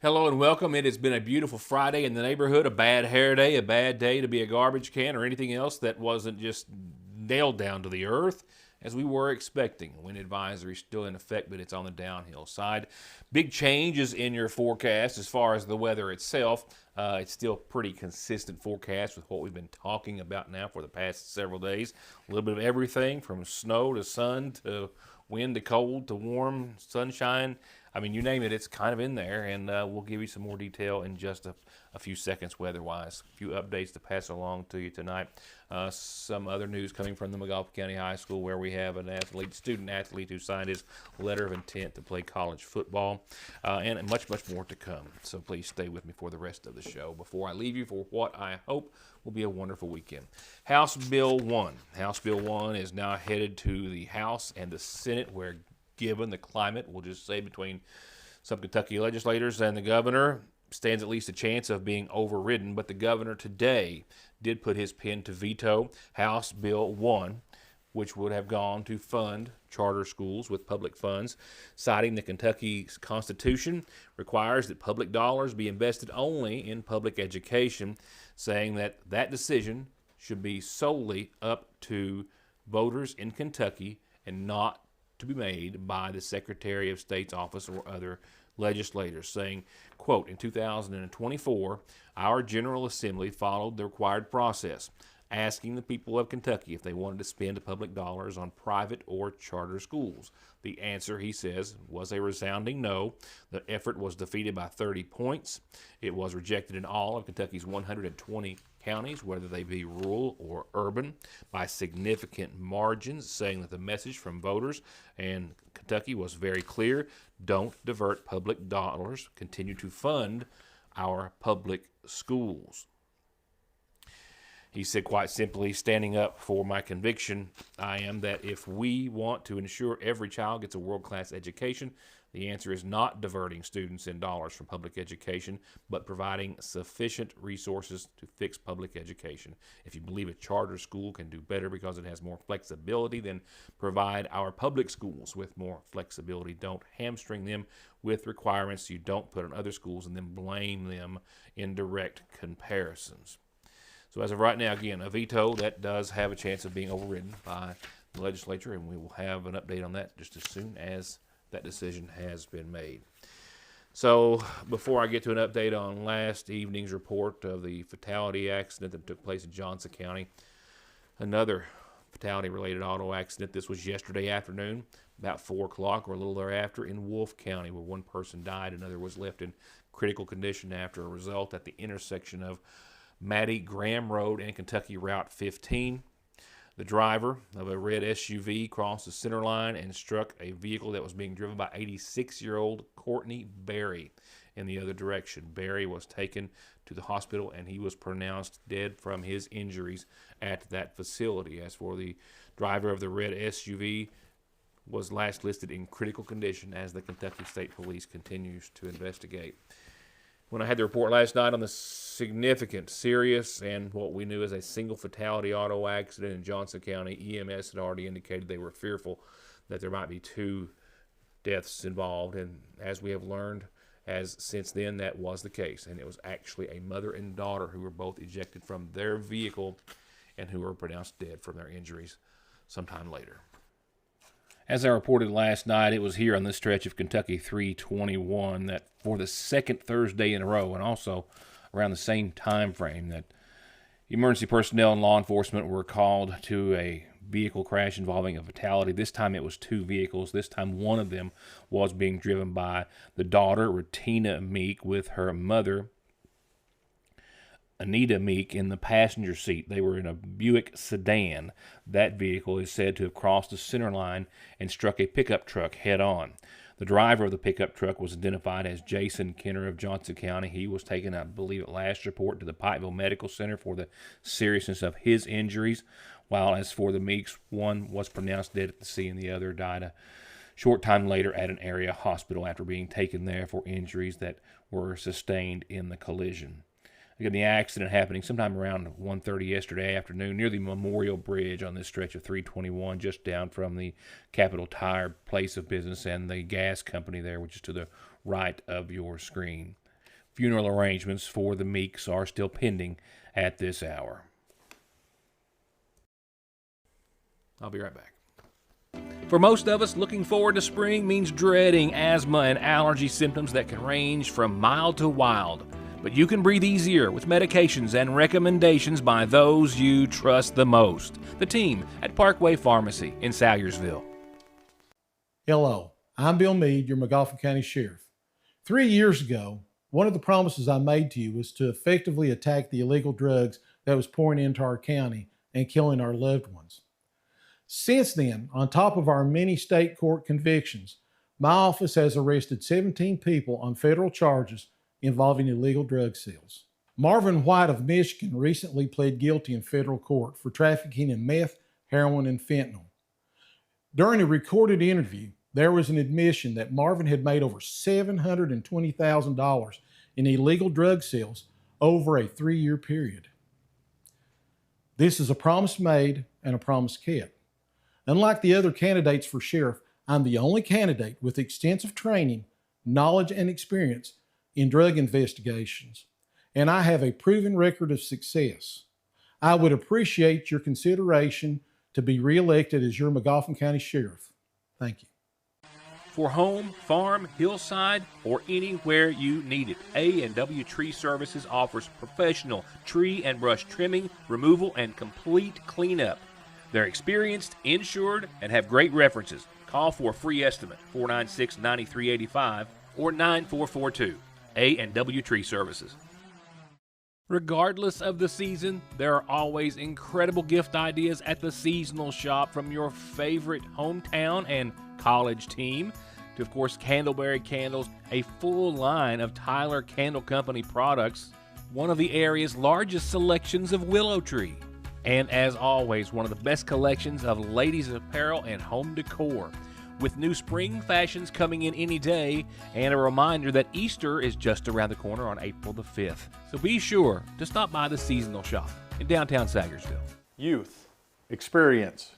Hello and welcome. It has been a beautiful Friday in the neighborhood, a bad hair day, a bad day to be a garbage can or anything else that wasn't just nailed down to the earth as we were expecting. Wind advisory still in effect, but it's on the downhill side. Big changes in your forecast as far as the weather itself. It's still pretty consistent forecast with what we've been talking about now for the past several days. A little bit of everything from snow to sun to wind to cold to warm, sunshine. I mean, you name it, it's kind of in there, and we'll give you some more detail in just a few seconds weather-wise. A few updates to pass along to you tonight. Some other news coming from the McGough County High School where we have an student-athlete who signed his letter of intent to play college football, and much, much more to come. So please stay with me for the rest of the show before I leave you for what I hope will be a wonderful weekend. House Bill 1. House Bill 1 is now headed to the House and the Senate where, given the climate, we'll just say between some Kentucky legislators and the governor, stands at least a chance of being overridden. But the governor today did put his pen to veto House Bill 1, which would have gone to fund charter schools with public funds, citing the Kentucky Constitution requires that public dollars be invested only in public education, saying that that decision should be solely up to voters in Kentucky and not to be made by the Secretary of State's office or other legislators, saying, quote, in 2024, our General Assembly followed the required process, asking the people of Kentucky if they wanted to spend public dollars on private or charter schools. The answer, he says, was a resounding no. The effort was defeated by 30 points. It was rejected in all of Kentucky's 120 counties, whether they be rural or urban, by significant margins, saying that the message from voters and Kentucky was very clear. Don't divert public dollars. Continue to fund our public schools. He said, quite simply, standing up for my conviction, I am that if we want to ensure every child gets a world-class education, the answer is not diverting students and dollars from public education, but providing sufficient resources to fix public education. If you believe a charter school can do better because it has more flexibility, then provide our public schools with more flexibility. Don't hamstring them with requirements you don't put on other schools and then blame them in direct comparisons. So as of right now, again, a veto that does have a chance of being overridden by the legislature, and we will have an update on that just as soon as that decision has been made. So before I get to an update on last evening's report of the fatality accident that took place in Johnson County, another fatality-related auto accident. This was yesterday afternoon, about 4 o'clock or a little thereafter, in Wolfe County, where one person died, another was left in critical condition after a result at the intersection of Matty Graham Road and Kentucky Route 15. The driver of a red SUV crossed the center line and struck a vehicle that was being driven by 86-year-old Courtney Berry in the other direction. Berry was taken to the hospital and he was pronounced dead from his injuries at that facility. As for the driver of the red SUV, was last listed in critical condition as the Kentucky State Police continues to investigate. When I had the report last night on the significant, serious, and what we knew as a single fatality auto accident in Johnson County, EMS had already indicated they were fearful that there might be 2 deaths involved. And as we have learned, as since then, that was the case. And it was actually a mother and daughter who were both ejected from their vehicle and who were pronounced dead from their injuries sometime later. As I reported last night, it was here on this stretch of Kentucky 321 that for the second Thursday in a row, and also around the same time frame, that emergency personnel and law enforcement were called to a vehicle crash involving a fatality. This time it was 2 vehicles. This time one of them was being driven by the daughter, Retina Meek, with her mother, Anita Meek, in the passenger seat. They were in a Buick sedan. That vehicle is said to have crossed the center line and struck a pickup truck head-on. The driver of the pickup truck was identified as Jason Kenner of Johnson County. He was taken, I believe at last report, to the Pikeville Medical Center for the seriousness of his injuries, while as for the Meeks, one was pronounced dead at the scene, the other died a short time later at an area hospital after being taken there for injuries that were sustained in the collision. Again, the accident happening sometime around 1:30 yesterday afternoon near the Memorial Bridge on this stretch of 321, just down from the Capital Tire place of business and the gas company there, which is to the right of your screen. Funeral arrangements for the Meeks are still pending at this hour. I'll be right back. For most of us, looking forward to spring means dreading asthma and allergy symptoms that can range from mild to wild. But you can breathe easier with medications and recommendations by those you trust the most. The team at Parkway Pharmacy in Salyersville. Hello, I'm Bill Meade, your McGoffin County Sheriff. 3 years ago, one of the promises I made to you was to effectively attack the illegal drugs that was pouring into our county and killing our loved ones. Since then, on top of our many state court convictions, my office has arrested 17 people on federal charges involving illegal drug sales. Marvin White of Michigan recently pled guilty in federal court for trafficking in meth, heroin, and fentanyl. During a recorded interview, there was an admission that Marvin had made over $720,000 in illegal drug sales over a 3-year period. This is a promise made and a promise kept. Unlike the other candidates for sheriff, I'm the only candidate with extensive training, knowledge, and experience in drug investigations, and I have a proven record of success. I would appreciate your consideration to be reelected as your McGoffin County Sheriff. Thank you. For home, farm, hillside, or anywhere you need it, A&W Tree Services offers professional tree and brush trimming, removal, and complete cleanup. They're experienced, insured, and have great references. Call for a free estimate, 496-9385 or 9442. A&W Tree Services. Regardless of the season, there are always incredible gift ideas at the seasonal shop, from your favorite hometown and college team to, of course, Candleberry Candles, a full line of Tyler Candle Company products, one of the area's largest selections of willow tree, and as always, one of the best collections of ladies' apparel and home decor, with new spring fashions coming in any day, and a reminder that Easter is just around the corner on April the 5th. So be sure to stop by the seasonal shop in downtown Salyersville. Youth, Experience.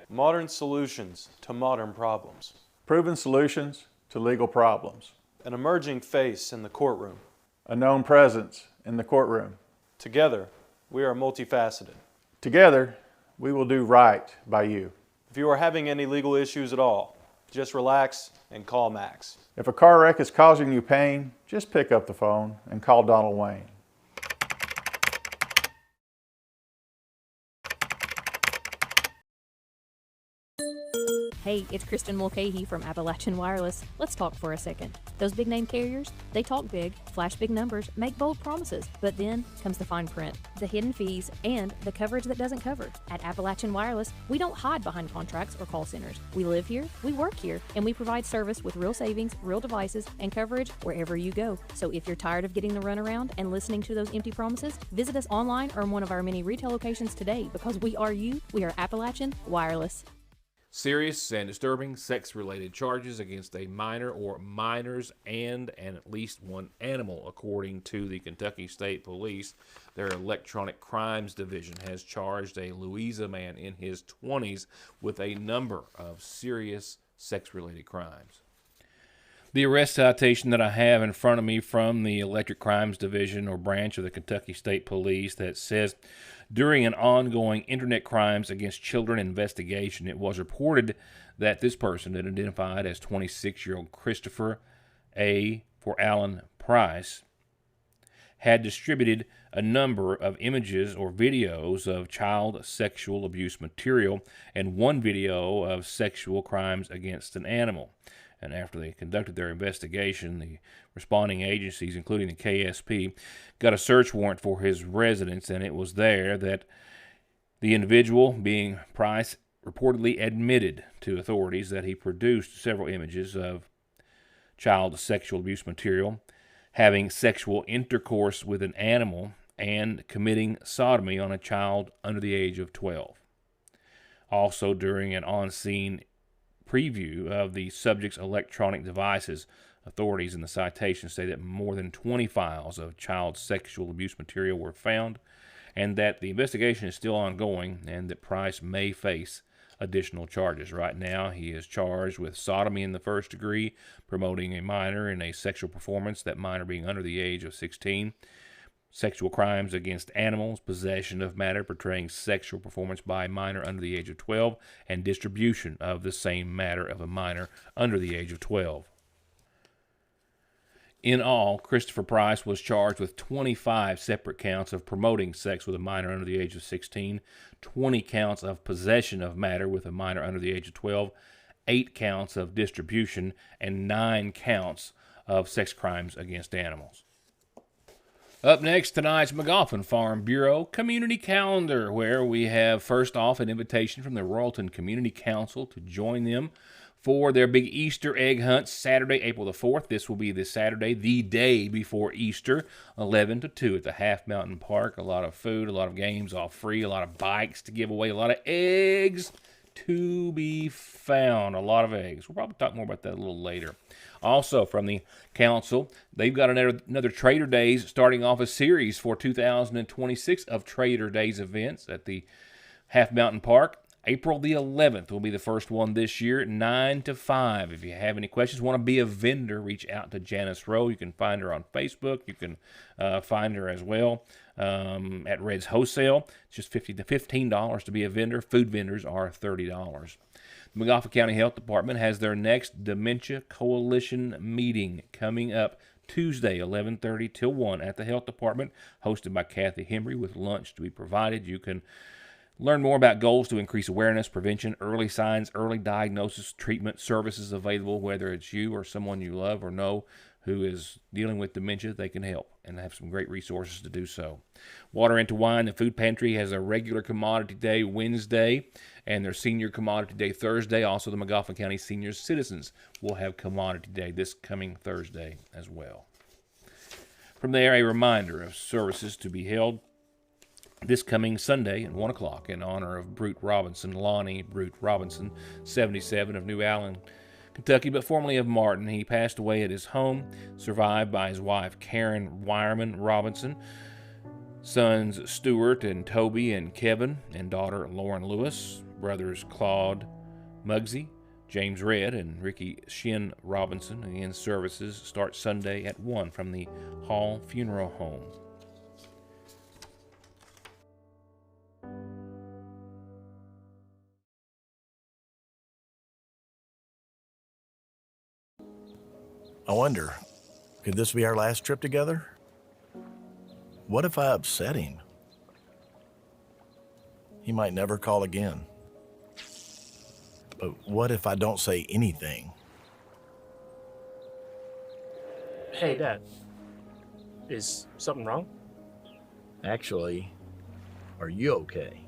modern solutions to modern problems. Proven solutions to legal problems. An emerging face in the courtroom. A known presence in the courtroom. Together, we are multifaceted. Together, we will do right by you. If you are having any legal issues at all, just relax and call Max. If a car wreck is causing you pain, just pick up the phone and call Donald Wayne. Hey, it's Kristen Mulcahy from Appalachian Wireless. Let's talk for a second. Those big name carriers, they talk big, flash big numbers, make bold promises, but then comes the fine print, the hidden fees, and the coverage that doesn't cover. At Appalachian Wireless, we don't hide behind contracts or call centers. We live here, we work here, and we provide service with real savings, real devices, and coverage wherever you go. So if you're tired of getting the runaround and listening to those empty promises, visit us online or in one of our many retail locations today, because we are you, we are Appalachian Wireless. Serious and disturbing sex-related charges against a minor or minors and at least one animal, according to the Kentucky State Police. Their Electronic Crimes Division has charged a Louisa man in his 20s with a number of serious sex-related crimes. The arrest citation that I have in front of me from the Electric Crimes Division or branch of the Kentucky State Police that says, during an ongoing Internet Crimes Against Children investigation, it was reported that this person, identified as 26-year-old Christopher A. for Allen Price, had distributed a number of images or videos of child sexual abuse material and one video of sexual crimes against an animal. And after they conducted their investigation, the responding agencies, including the KSP, got a search warrant for his residence, and it was there that the individual, being Price, reportedly admitted to authorities that he produced several images of child sexual abuse material, having sexual intercourse with an animal, and committing sodomy on a child under the age of 12. Also, during an on-scene preview of the subject's electronic devices, authorities in the citation say that more than 20 files of child sexual abuse material were found, and that the investigation is still ongoing, and that Price may face additional charges. Right now, he is charged with sodomy in the first degree, promoting a minor in a sexual performance, that minor being under the age of 16, sexual crimes against animals, possession of matter portraying sexual performance by a minor under the age of 12, and distribution of the same matter of a minor under the age of 12. In all, Christopher Price was charged with 25 separate counts of promoting sex with a minor under the age of 16, 20 counts of possession of matter with a minor under the age of 12, 8 counts of distribution, and 9 counts of sex crimes against animals. Up next, tonight's McGoffin Farm Bureau Community Calendar, where we have first off an invitation from the Royalton Community Council to join them for their big Easter egg hunt Saturday, April the 4th. This will be this Saturday, the day before Easter, 11 to 2 at the Half Mountain Park. A lot of food, a lot of games, all free, a lot of bikes to give away, a lot of eggs to be found, a lot of eggs. We'll probably talk more about that a little later. Also, from the council, they've got another Trader Days, starting off a series for 2026 of Trader Days events at the Half Mountain Park. April the 11th will be the first one this year, 9 to 5. If you have any questions, want to be a vendor, reach out to Janice Rowe. You can find her on Facebook. You can find her as well at Red's Wholesale. It's just $15 to be a vendor. Food vendors are $30. The McGoffin County Health Department has their next Dementia Coalition meeting coming up Tuesday, 11:30 till 1 at the Health Department, hosted by Kathy Hembry, with lunch to be provided. You can learn more about goals to increase awareness, prevention, early signs, early diagnosis, treatment, services available, whether it's you or someone you love or know who is dealing with dementia. They can help and have some great resources to do so. Water into Wine, the food pantry, has a regular commodity day Wednesday and their senior commodity day Thursday. Also, the McGoffin County Senior Citizens will have commodity day this coming Thursday as well. From there, a reminder of services to be held this coming Sunday at 1 o'clock in honor of Brute Robinson, Lonnie Brute Robinson, 77, of New Allen, Kentucky, but formerly of Martin. He passed away at his home, survived by his wife Karen Wireman Robinson, sons Stuart and Toby and Kevin, and daughter Lauren Lewis, brothers Claude Muggsy, James Red, and Ricky Shin Robinson. Again, services start Sunday at 1 from the Hall Funeral Home. I wonder, could this be our last trip together? What if I upset him? He might never call again. But what if I don't say anything? Hey, Dad. Is something wrong? Actually, are you okay?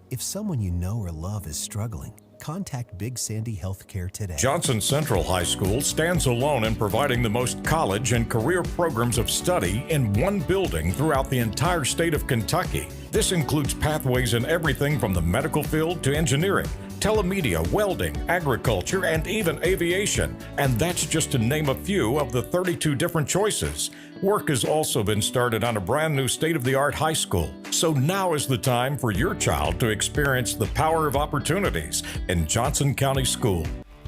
If someone you know or love is struggling, contact Big Sandy Healthcare today. Johnson Central High School stands alone in providing the most college and career programs of study in one building throughout the entire state of Kentucky. This includes pathways in everything from the medical field to engineering, telemedia, welding, agriculture, and even aviation. And that's just to name a few of the 32 different choices. Work has also been started on a brand new state-of-the-art high school. So now is the time for your child to experience the power of opportunities in Johnson County School.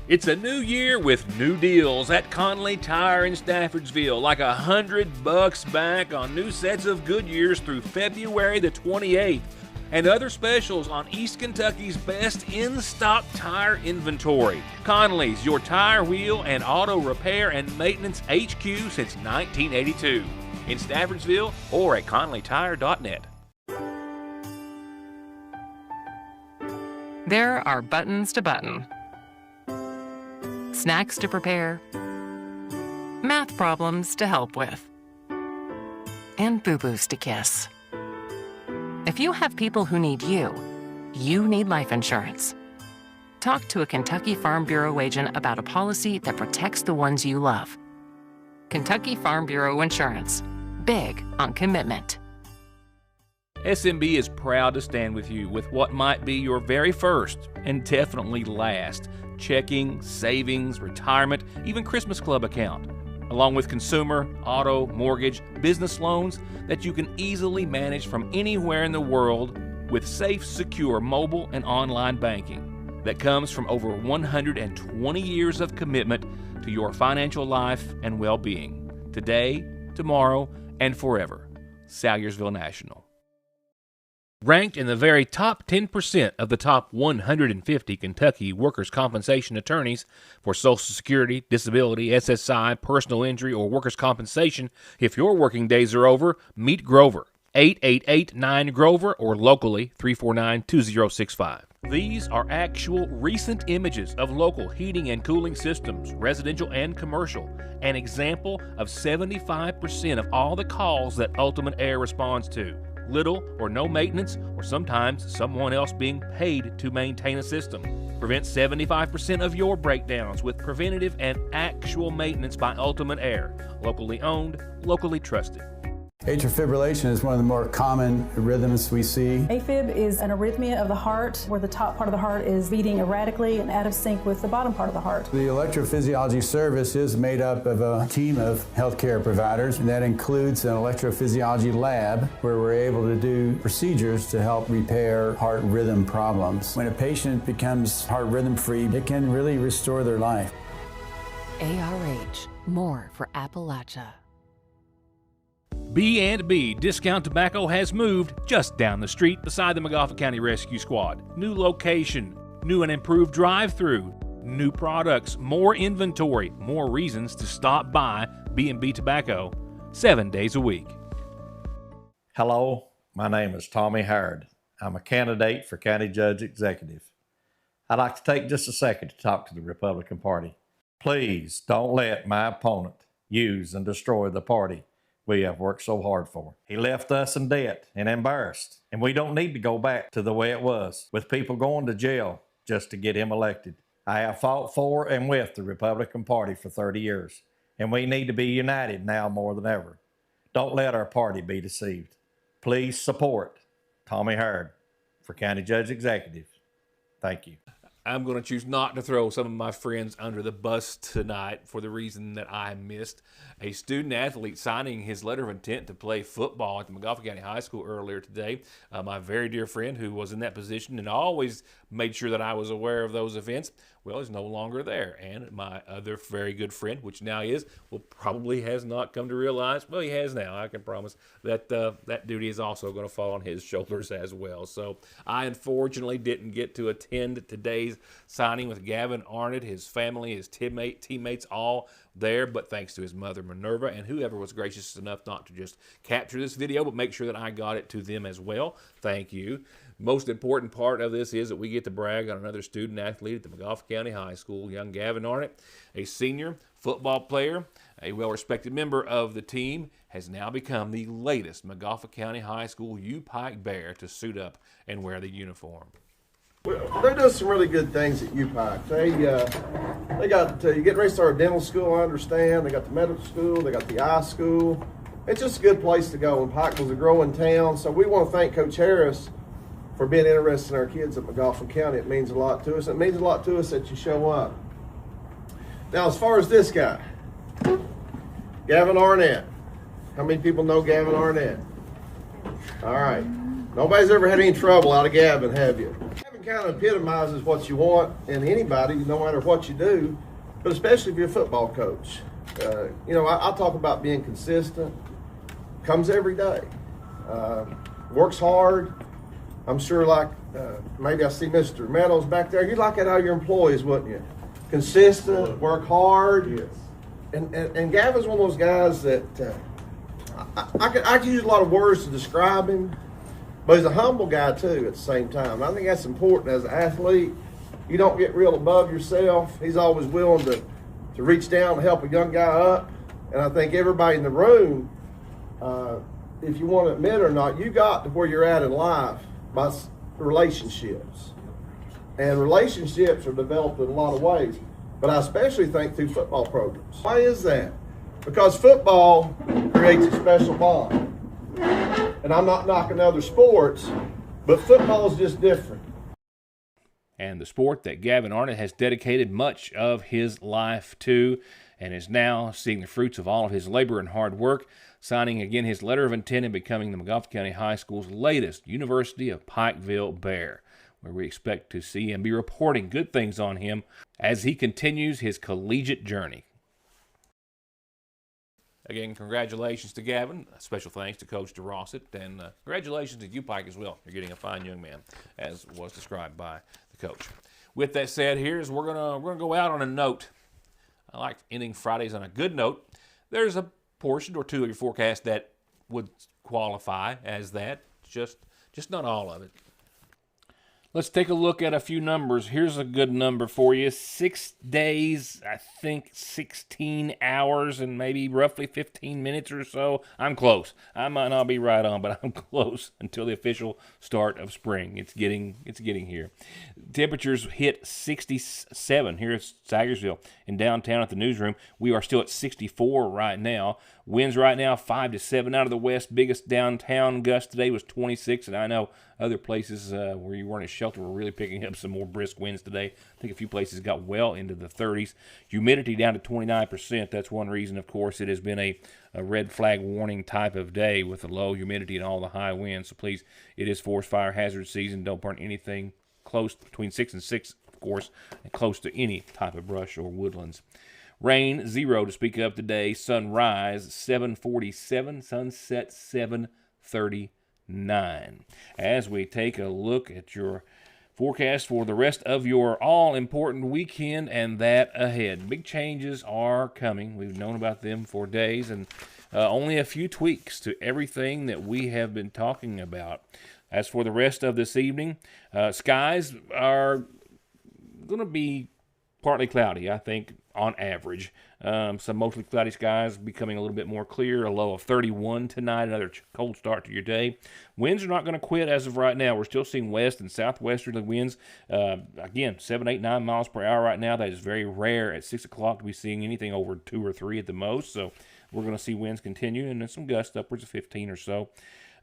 It's a new year with new deals at Conley Tire in Staffordsville, like $100 back on new sets of Goodyears through February the 28th. And other specials on East Kentucky's best in-stock tire inventory. Conley's, your tire, wheel, and auto repair and maintenance HQ since 1982. In Staffordsville or at conleytire.net. There are buttons to button, snacks to prepare, math problems to help with, and boo-boos to kiss. If you have people who need you, you need life insurance. Talk to a Kentucky Farm Bureau agent about a policy that protects the ones you love. Kentucky Farm Bureau Insurance. Big on commitment. SMB is proud to stand with you with what might be your very first and definitely last checking, savings, retirement, even Christmas Club account, along with consumer, auto, mortgage, business loans that you can easily manage from anywhere in the world with safe, secure mobile and online banking that comes from over 120 years of commitment to your financial life and well-being, today, tomorrow, and forever. Salyersville National. Ranked in the very top 10% of the top 150 Kentucky workers' compensation attorneys for Social Security, disability, SSI, personal injury, or workers' compensation, if your working days are over, meet Grover. 888-9-GROVER or locally 349-2065. These are actual recent images of local heating and cooling systems, residential and commercial, an example of 75% of all the calls that Ultimate Air responds to. Little or no maintenance, or sometimes someone else being paid to maintain a system. Prevent 75% of your breakdowns with preventative and actual maintenance by Ultimate Air. Locally owned, locally trusted. Atrial fibrillation is one of the more common rhythms we see. AFib is an arrhythmia of the heart where the top part of the heart is beating erratically and out of sync with the bottom part of the heart. The electrophysiology service is made up of a team of healthcare providers, and that includes an electrophysiology lab where we're able to do procedures to help repair heart rhythm problems. When a patient becomes heart rhythm free, it can really restore their life. ARH, more for Appalachia. B&B Discount Tobacco has moved just down the street beside the McGoffin County Rescue Squad. New location, new and improved drive-through, new products, more inventory, more reasons to stop by B&B Tobacco 7 days a week. Hello, my name is Tommy Howard. I'm a candidate for County Judge Executive. I'd like to take just a second to talk to the Republican Party. Please don't let my opponent use and destroy the party we have worked so hard for. He left us in debt and embarrassed, and we don't need to go back to the way it was, with people going to jail just to get him elected. I have fought for and with the Republican Party for 30 years, and we need to be united now more than ever. Don't let our party be deceived. Please support Tommy Howard for County Judge Executive. Thank you. I'm going to choose not to throw some of my friends under the bus tonight for the reason that I missed a student athlete signing his letter of intent to play football at the McGoffin County High School earlier today. My very dear friend who was in that position and always made sure that I was aware of those events, well, is no longer there. And my other very good friend, which now is, well, probably has not come to realize, well, he has now, I can promise, that that duty is also going to fall on his shoulders as well. So I unfortunately didn't get to attend today's signing with Gavin Arnott, his family, his teammates, all there, but thanks to his mother Minerva and whoever was gracious enough not to just capture this video, but make sure that I got it to them as well. Thank you. Most important part of this is that we get to brag on another student athlete at the McGoffin County High School, young Gavin Arnott, a senior football player, a well-respected member of the team, has now become the latest McGoffin County High School U-Pike Bear to suit up and wear the uniform. They're doing some really good things at U-Pike. They got you get ready to start dental school. I understand. They got the medical school. They got the eye school. It's just a good place to go. And Pike was a growing town, so we want to thank Coach Harris for being interested in our kids at McGoffin County. It means a lot to us. It means a lot to us that you show up. Now, as far as this guy, Gavin Arnott. How many people know Gavin Arnott? All right. Nobody's ever had any trouble out of Gavin, have you? Gavin kind of epitomizes what you want in anybody, no matter what you do, but especially if you're a football coach. I talk about being consistent. Comes every day. Works hard. I'm sure maybe I see Mr. Meadows back there. You'd like that out of your employees, wouldn't you? Consistent, work hard. Yes. And Gavin's one of those guys that I could use a lot of words to describe him, but he's a humble guy too at the same time. I think that's important as an athlete. You don't get real above yourself. He's always willing to reach down and help a young guy up. And I think everybody in the room, if you want to admit it or not, you got to where you're at in life by relationships. And relationships are developed in a lot of ways, but I especially think through football programs. Why is that? Because football creates a special bond. And I'm not knocking other sports, but football is just different. And the sport that Gavin Arnott has dedicated much of his life to. and is now seeing the fruits of all of his labor and hard work, signing again his letter of intent and becoming the McGoffin County High School's latest University of Pikeville Bear, where we expect to see and be reporting good things on him as he continues his collegiate journey. Again, congratulations to Gavin. Special thanks to Coach DeRossett, and congratulations to you, Pike, as well. You're getting a fine young man, as was described by the coach. With that said, we're gonna go out on a note. I like ending Fridays on a good note. There's a portion or two of your forecast that would qualify as that, just not all of it. Let's take a look at a few numbers. Here's a good number for you. 6 days, I think 16 hours and maybe roughly 15 minutes or so. I'm close. I might not be right on, but I'm close until the official start of spring. It's getting here. Temperatures hit 67 here at Sagersville in downtown at the newsroom. We are still at 64 right now. Winds right now 5 to 7 out of the west. Biggest downtown gust today was 26, and I know other places where you weren't at shelter were really picking up some more brisk winds today. I think a few places got well into the 30s. Humidity down to 29%. That's one reason, of course, it has been a red flag warning type of day with the low humidity and all the high winds. So please, it is forest fire hazard season. Don't burn anything close between 6 and 6, of course, and close to any type of brush or woodlands. Rain, 0 to speak of today. Sunrise, 7:47. Sunset, 7:39. As we take a look at your forecast for the rest of your all-important weekend and that ahead. Big changes are coming. We've known about them for days, and only a few tweaks to everything that we have been talking about. As for the rest of this evening, skies are going to be partly cloudy, I think, on average. Some mostly cloudy skies becoming a little bit more clear. A low of 31 tonight, another cold start to your day. Winds are not going to quit as of right now. We're still seeing west and southwesterly winds. Again, 7, 8, 9 miles per hour right now. That is very rare at 6 o'clock to be seeing anything over 2 or 3 at the most. So we're going to see winds continue and then some gusts upwards of 15 or so.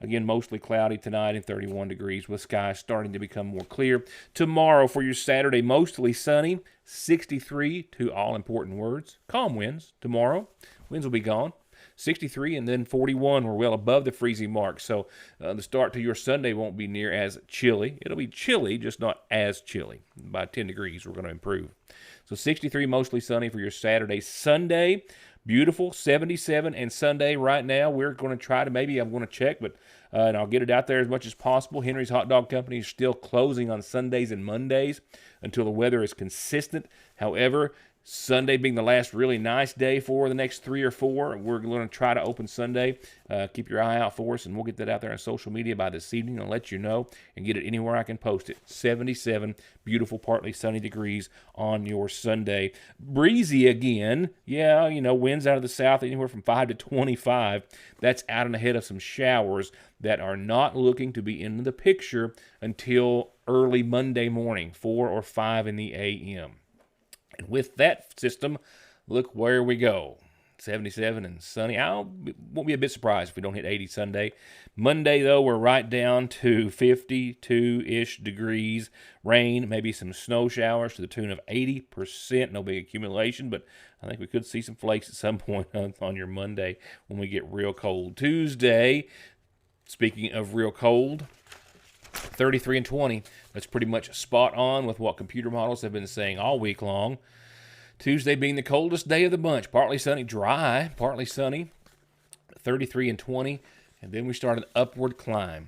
Again, mostly cloudy tonight and 31 degrees with skies starting to become more clear. Tomorrow for your Saturday, mostly sunny, 63 to all-important words. Calm winds tomorrow. Winds will be gone. 63 and then 41. We're well above the freezing mark. So the start to your Sunday won't be near as chilly. It'll be chilly, just not as chilly. By 10 degrees, we're going to improve. So 63, mostly sunny for your Saturday. Sunday, beautiful, 77, and Sunday right now we're going to try to, maybe I'm going to check, but and I'll get it out there as much as possible. Henry's Hot Dog Company is still closing on Sundays and Mondays until the weather is consistent. However, Sunday being the last really nice day for the next 3 or 4, we're going to try to open Sunday. Keep your eye out for us, and we'll get that out there on social media by this evening and let you know and get it anywhere I can post it. 77, beautiful, partly sunny degrees on your Sunday. Breezy again. Yeah, winds out of the south anywhere from 5 to 25. That's out and ahead of some showers that are not looking to be in the picture until early Monday morning, 4 or 5 in the a.m. And with that system, look where we go. 77 and sunny. I won't be a bit surprised if we don't hit 80 Sunday. Monday, though, we're right down to 52-ish degrees. Rain, maybe some snow showers to the tune of 80%. No big accumulation, but I think we could see some flakes at some point on your Monday when we get real cold. Tuesday, speaking of real cold, 33 and 20. That's pretty much spot on with what computer models have been saying all week long. Tuesday being the coldest day of the bunch. Partly sunny, dry, partly sunny. 33 and 20. And then we start an upward climb.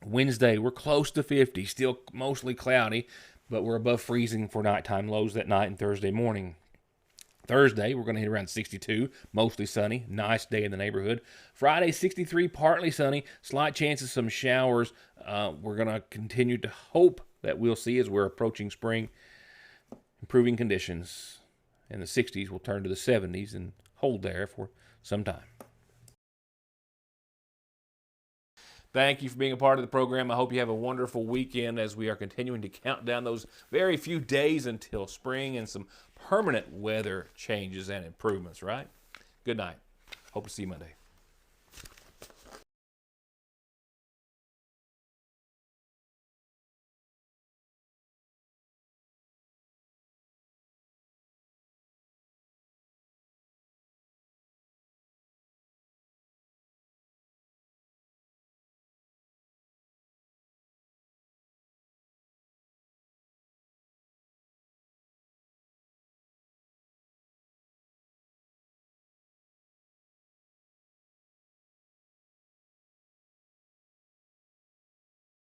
Wednesday, we're close to 50. Still mostly cloudy, but we're above freezing for nighttime lows that night and Thursday morning. Thursday, we're going to hit around 62, mostly sunny. Nice day in the neighborhood. Friday, 63, partly sunny. Slight chance of some showers. We're going to continue to hope that we'll see as we're approaching spring. Improving conditions. And the 60s will turn to the 70s and hold there for some time. Thank you for being a part of the program. I hope you have a wonderful weekend as we are continuing to count down those very few days until spring and some permanent weather changes and improvements, right? Good night. Hope to see you Monday.